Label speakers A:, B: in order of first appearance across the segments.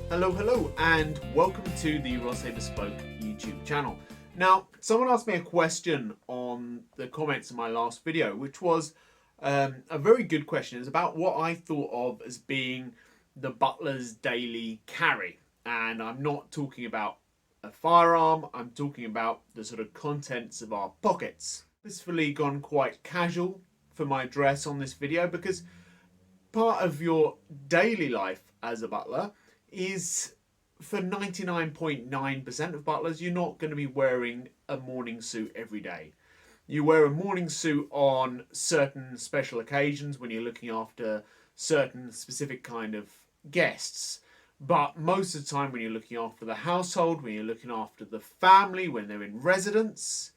A: Hello, and welcome to the Rosse Bespoke YouTube channel. Now, someone asked me a question on the comments of my last video, which was a very good question. It's about what I thought of as being the butler's daily carry. And I'm not talking about a firearm, I'm talking about the sort of contents of our pockets. Purposefully gone quite casual for my dress on this video because part of your daily life as a butler is, for 99.9% of butlers, you're not going to be wearing a morning suit every day. You wear a morning suit on certain special occasions when you're looking after certain specific kind of guests. But most of the time when you're looking after the household, when you're looking after the family, when they're in residence,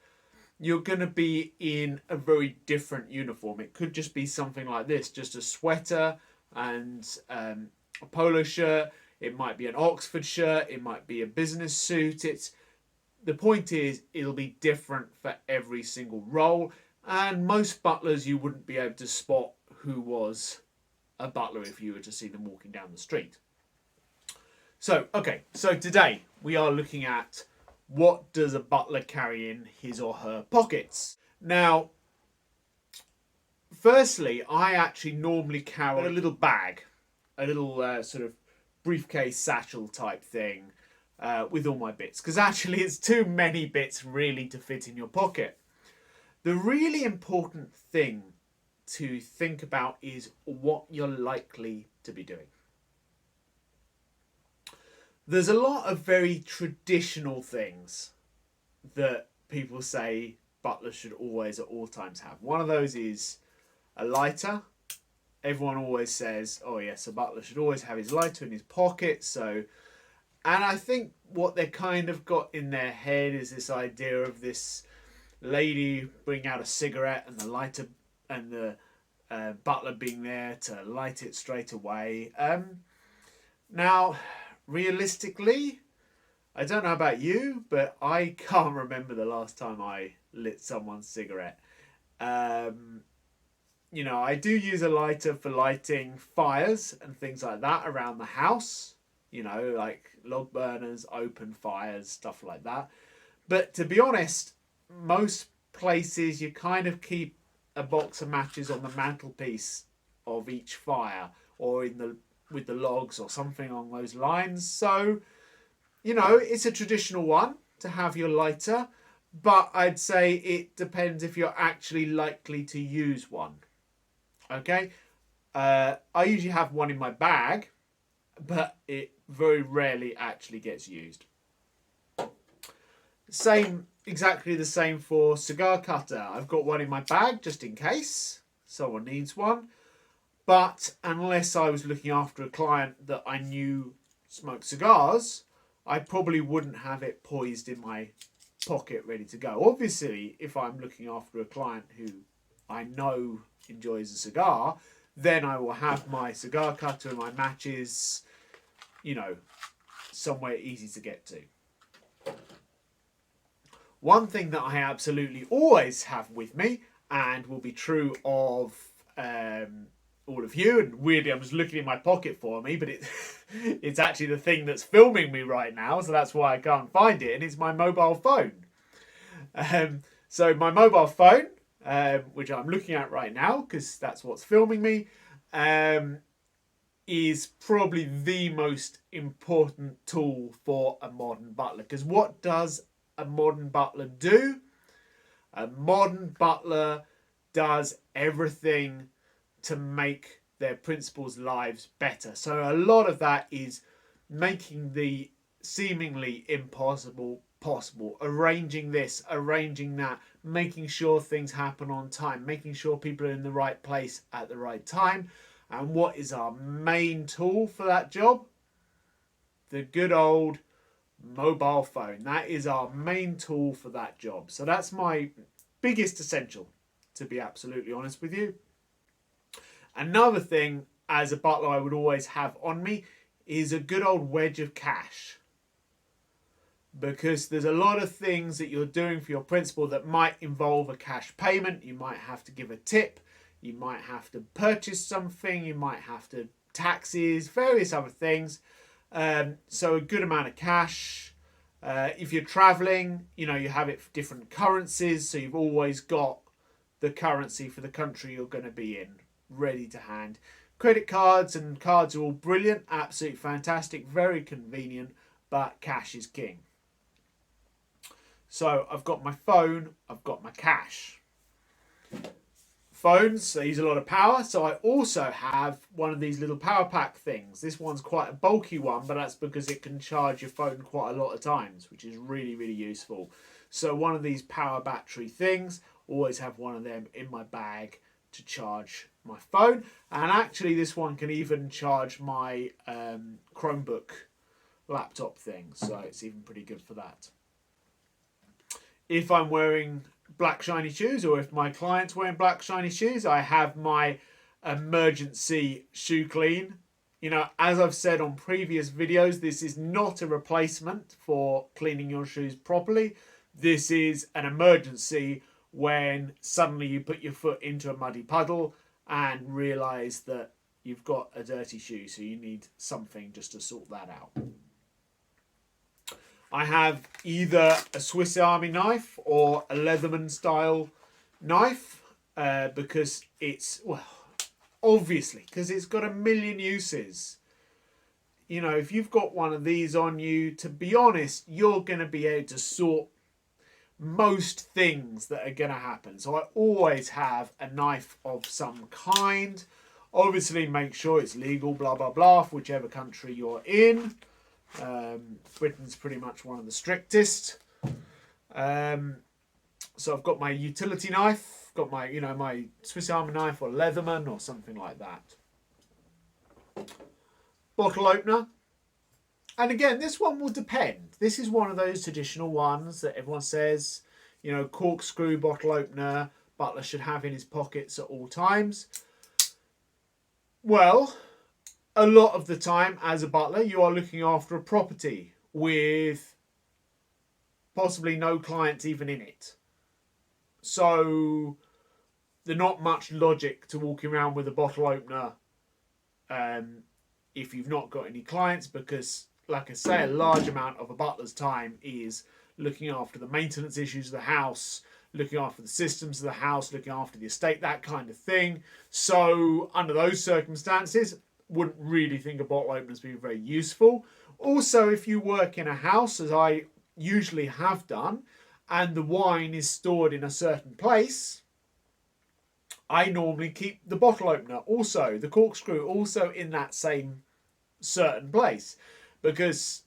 A: you're going to be in a very different uniform. It could just be something like this, just a sweater and a polo shirt. It might be an Oxford shirt. It might be a business suit. The point is, it'll be different for every single role. And most butlers, you wouldn't be able to spot who was a butler if you were to see them walking down the street. So today we are looking at what does a butler carry in his or her pockets. Now, firstly, I actually normally carry a little bag, a little sort of briefcase satchel type thing with all my bits, because actually it's too many bits really to fit in your pocket. The really important thing to think about is what you're likely to be doing. There's a lot of very traditional things that people say butlers should always at all times have. One of those is a lighter. Everyone always says, oh yes, a butler should always have his lighter in his pocket. And I think what they kind of got in their head is this idea of this lady bringing out a cigarette and the lighter and the butler being there to light it straight away. Now, realistically, I don't know about you, but I can't remember the last time I lit someone's cigarette. You know, I do use a lighter for lighting fires and things like that around the house. You know, like log burners, open fires, stuff like that. But to be honest, most places you kind of keep a box of matches on the mantelpiece of each fire, or with the logs or something along those lines. So, you know, it's a traditional one to have your lighter, but I'd say it depends if you're actually likely to use one. Okay, I usually have one in my bag, but it very rarely actually gets used. Exactly the same for cigar cutter. I've got one in my bag just in case someone needs one. But unless I was looking after a client that I knew smoked cigars, I probably wouldn't have it poised in my pocket ready to go. Obviously, if I'm looking after a client who I know enjoys a cigar, then I will have my cigar cutter and my matches, you know, somewhere easy to get to. One thing that I absolutely always have with me, and will be true of all of you, and weirdly I'm just looking in my pocket for me, but it's actually the thing that's filming me right now, so that's why I can't find it, and it's my mobile phone. So my mobile phone, which I'm looking at right now because that's what's filming me, is probably the most important tool for a modern butler. Because what does a modern butler do? A modern butler does everything to make their principals' lives better. So a lot of that is making the seemingly impossible possible, arranging this, arranging that, making sure things happen on time, making sure people are in the right place at the right time. And what is our main tool for that job? The good old mobile phone. That is our main tool for that job. So that's my biggest essential, to be absolutely honest with you. Another thing as a butler I would always have on me is a good old wedge of cash. Because there's a lot of things that you're doing for your principal that might involve a cash payment. You might have to give a tip. You might have to purchase something. You might have to taxes, various other things. So a good amount of cash. If you're traveling, you have it for different currencies, so you've always got the currency for the country you're going to be in ready to hand. Credit cards and cards are all brilliant, absolutely fantastic, very convenient, but cash is king. So I've got my phone, I've got my cash. Phones, they use a lot of power, so I also have one of these little power pack things. This one's quite a bulky one, but that's because it can charge your phone quite a lot of times, which is really, really useful. So one of these power battery things, always have one of them in my bag to charge my phone. And actually this one can even charge my Chromebook laptop thing, so it's even pretty good for that. If I'm wearing black shiny shoes, or if my client's wearing black shiny shoes, I have my emergency shoe clean. As I've said on previous videos, this is not a replacement for cleaning your shoes properly. This is an emergency when suddenly you put your foot into a muddy puddle and realise that you've got a dirty shoe, so you need something just to sort that out. I have either a Swiss Army knife or a Leatherman style knife because it's, well, obviously, because it's got a million uses. If you've got one of these on you, to be honest, you're going to be able to sort most things that are going to happen. So I always have a knife of some kind. Obviously, make sure it's legal, blah, blah, blah, for whichever country you're in. Britain's pretty much one of the strictest. So I've got my utility knife, got my, my Swiss Army knife or Leatherman or something like that. Bottle opener. And again, this one will depend. This is one of those traditional ones that everyone says, corkscrew bottle opener, butler should have in his pockets at all times. Well, a lot of the time as a butler, you are looking after a property with possibly no clients even in it. So there's not much logic to walking around with a bottle opener if you've not got any clients, because, like I say, a large amount of a butler's time is looking after the maintenance issues of the house, looking after the systems of the house, looking after the estate, that kind of thing. So under those circumstances, wouldn't really think a bottle opener as being very useful. Also, if you work in a house, as I usually have done, and the wine is stored in a certain place, I normally keep the bottle opener, also the corkscrew, also in that same certain place, because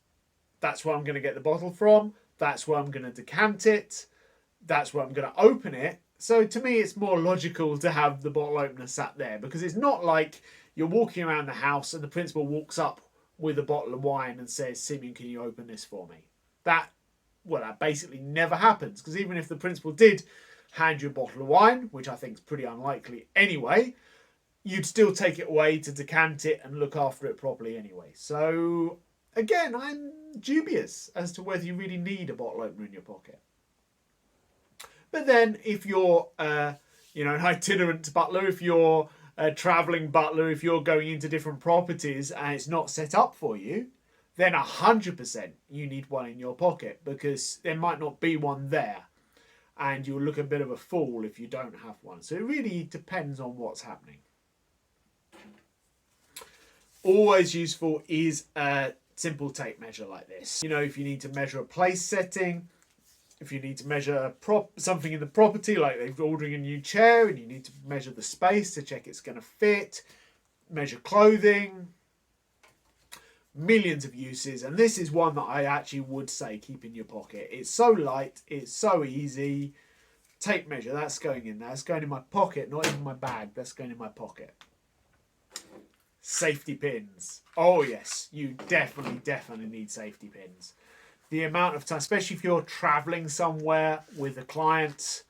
A: that's where I'm going to get the bottle from, that's where I'm going to decant it, that's where I'm going to open it. So to me, it's more logical to have the bottle opener sat there, because it's not like you're walking around the house and the principal walks up with a bottle of wine and says, Simeon, can you open this for me? That basically never happens, because even if the principal did hand you a bottle of wine, which I think is pretty unlikely anyway, you'd still take it away to decant it and look after it properly anyway. So again, I'm dubious as to whether you really need a bottle opener in your pocket. But then if you're an itinerant butler, if you're a travelling butler, if you're going into different properties and it's not set up for you, then 100% you need one in your pocket, because there might not be one there and you'll look a bit of a fool if you don't have one. So it really depends on what's happening. Always useful is a simple tape measure like this. If you need to measure a place setting, if you need to measure something in the property, like they're ordering a new chair and you need to measure the space to check it's going to fit, measure clothing, millions of uses. And this is one that I actually would say keep in your pocket. It's so light, it's so easy. Tape measure, that's going in there. That's going in my pocket, not even my bag. That's going in my pocket. Safety pins. Oh yes, you definitely need safety pins. The amount of time, especially if you're traveling somewhere with a client,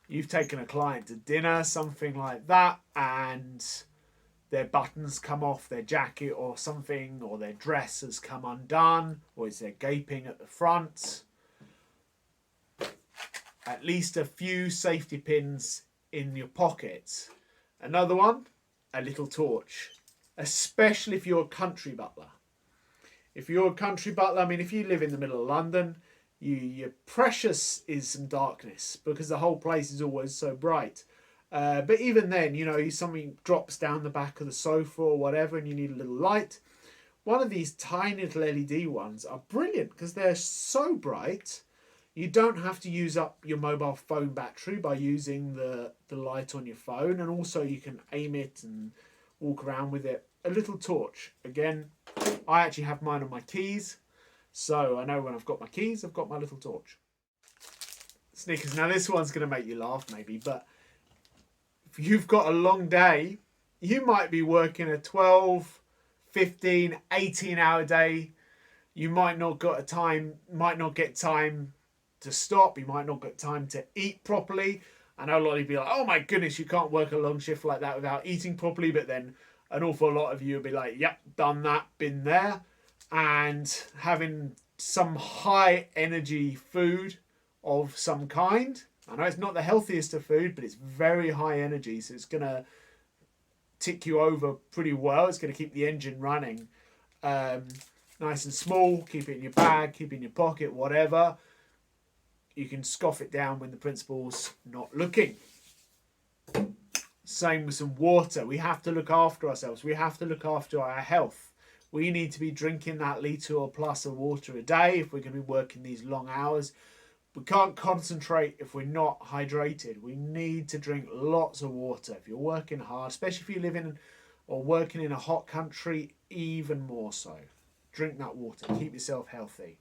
A: you've taken a client to dinner, something like that, and their buttons come off their jacket or something, or their dress has come undone, or is there gaping at the front. At least a few safety pins in your pocket. Another one, a little torch, especially if you're a country butler. If you're a country butler, I mean, if you live in the middle of London, your precious is some darkness because the whole place is always so bright. But even then, you know, something drops down the back of the sofa or whatever and you need a little light. One of these tiny little LED ones are brilliant because they're so bright. You don't have to use up your mobile phone battery by using the light on your phone. And also you can aim it and walk around with it. A little torch. Again, I actually have mine on my keys. So I know when I've got my keys, I've got my little torch. Snickers. Now this one's going to make you laugh maybe, but if you've got a long day, you might be working a 12, 15, 18-hour day. You might not get time to stop. You might not get time to eat properly. I know a lot of you be like, oh my goodness, you can't work a long shift like that without eating properly. But then an awful lot of you will be like, yep, done that, been there. And having some high energy food of some kind. I know it's not the healthiest of food, but it's very high energy. So it's going to tick you over pretty well. It's going to keep the engine running. Nice and small. Keep it in your bag, keep it in your pocket, whatever. You can scoff it down when the principal's not looking. Same with some water. We have to look after ourselves. We have to look after our health. We need to be drinking that litre or plus of water a day if we're going to be working these long hours. We can't concentrate if we're not hydrated. We need to drink lots of water. If you're working hard, especially if you live in or working in a hot country, even more so. Drink that water. Keep yourself healthy.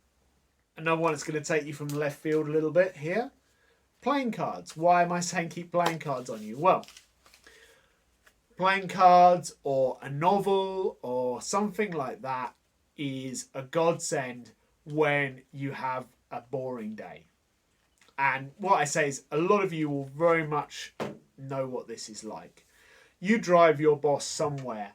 A: Another one that's going to take you from the left field a little bit here. Playing cards. Why am I saying keep playing cards on you? Well, playing cards or a novel or something like that is a godsend when you have a boring day. And what I say is a lot of you will very much know what this is like. You drive your boss somewhere.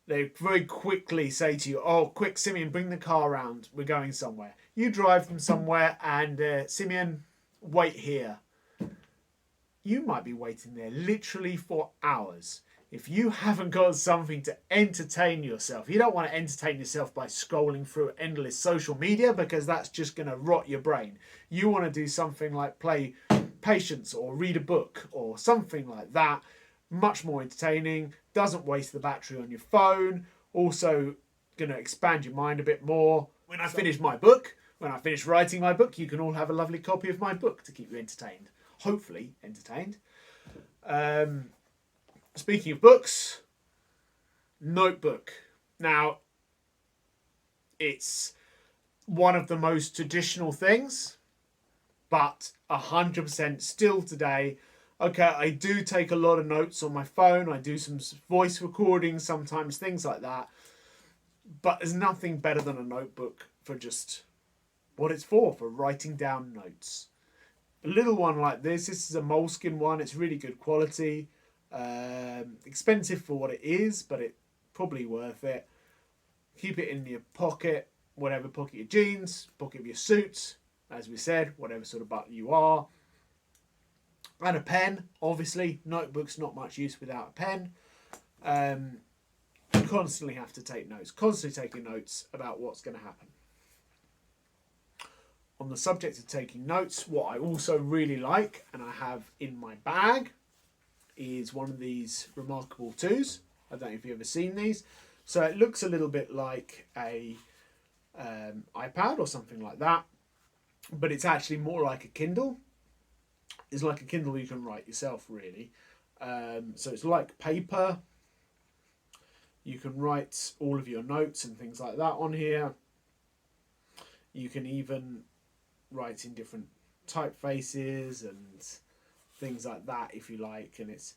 A: They very quickly say to you, oh, quick, Simeon, bring the car around. We're going somewhere. You drive them somewhere and, Simeon, wait here. You might be waiting there literally for hours. If you haven't got something to entertain yourself, you don't want to entertain yourself by scrolling through endless social media because that's just going to rot your brain. You want to do something like play Patience or read a book or something like that. Much more entertaining, doesn't waste the battery on your phone, also going to expand your mind a bit more. When I finish my book, when I finish writing my book, you can all have a lovely copy of my book to keep you entertained. Hopefully entertained. Speaking of books, notebook. Now, it's one of the most traditional things, but 100% still today. Okay, I do take a lot of notes on my phone. I do some voice recordings sometimes, things like that. But there's nothing better than a notebook for just what it's for writing down notes. A little one like this is a moleskin one. It's really good quality. Expensive for what it is, but it's probably worth it. Keep it in your pocket, whatever pocket your jeans, pocket of your suits, as we said, whatever sort of butler you are. And a pen, obviously. Notebook's not much use without a pen. Constantly have to take notes. Constantly taking notes about what's going to happen. On the subject of taking notes, what I also really like, and I have in my bag, is one of these Remarkable 2s. I don't know if you've ever seen these. So it looks a little bit like a iPad or something like that. But it's actually more like a Kindle. It's like a Kindle you can write yourself, really. So it's like paper. You can write all of your notes and things like that on here. You can even write in different typefaces and things like that if you like. And it's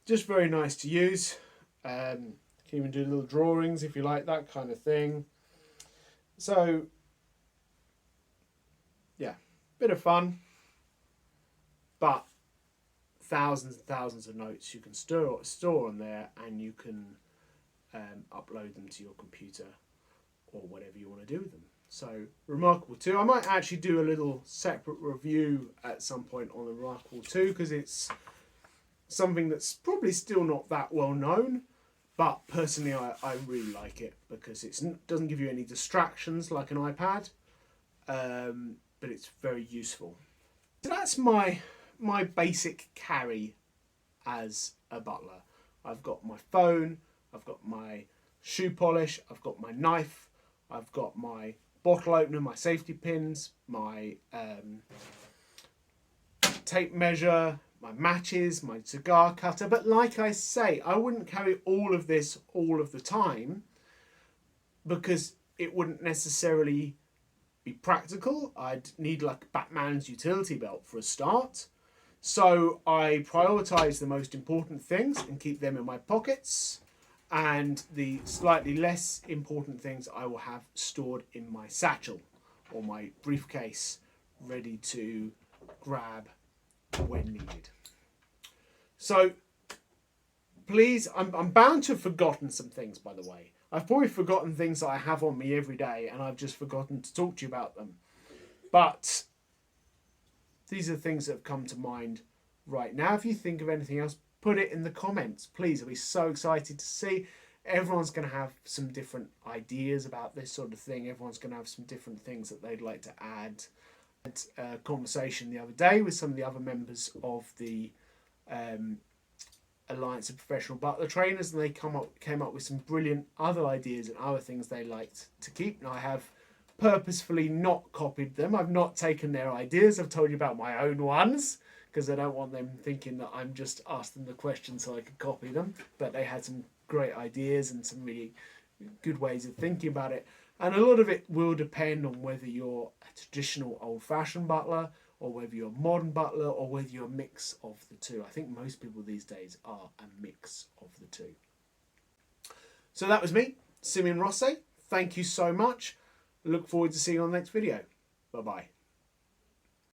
A: just very nice to use. You can even do little drawings if you like, that kind of thing. So, yeah, bit of fun. But thousands and thousands of notes you can store on there, and you can upload them to your computer or whatever you want to do with them. So Remarkable 2. I might actually do a little separate review at some point on the Remarkable 2 because it's something that's probably still not that well known, But personally, I really like it because it doesn't give you any distractions like an iPad, but it's very useful. So that's my basic carry as a butler. I've got my phone, I've got my shoe polish, I've got my knife, I've got my bottle opener, my safety pins, my tape measure, my matches, my cigar cutter. But like I say, I wouldn't carry all of this all of the time because it wouldn't necessarily be practical. I'd need like Batman's utility belt for a start. So I prioritise the most important things and keep them in my pockets, and the slightly less important things I will have stored in my satchel or my briefcase, ready to grab when needed. So please, I'm bound to have forgotten some things, by the way. I've probably forgotten things that I have on me every day, and I've just forgotten to talk to you about them. But these are things that have come to mind right now. If you think of anything else, put it in the comments, please. I'll be so excited to see. Everyone's going to have some different ideas about this sort of thing. Everyone's going to have some different things that they'd like to add. I had a conversation the other day with some of the other members of the Alliance of Professional Butler Trainers, and they came up with some brilliant other ideas and other things they liked to keep. And I have purposefully not copied them. I've not taken their ideas. I've told you about my own ones because I don't want them thinking that I'm just asked them the questions so I could copy them. But they had some great ideas and some really good ways of thinking about it. And a lot of it will depend on whether you're a traditional old-fashioned butler or whether you're a modern butler or whether you're a mix of the two. I think most people these days are a mix of the two. So that was me, Simeon Rossi. Thank you so much. Look forward to seeing you on the next video. Bye-bye.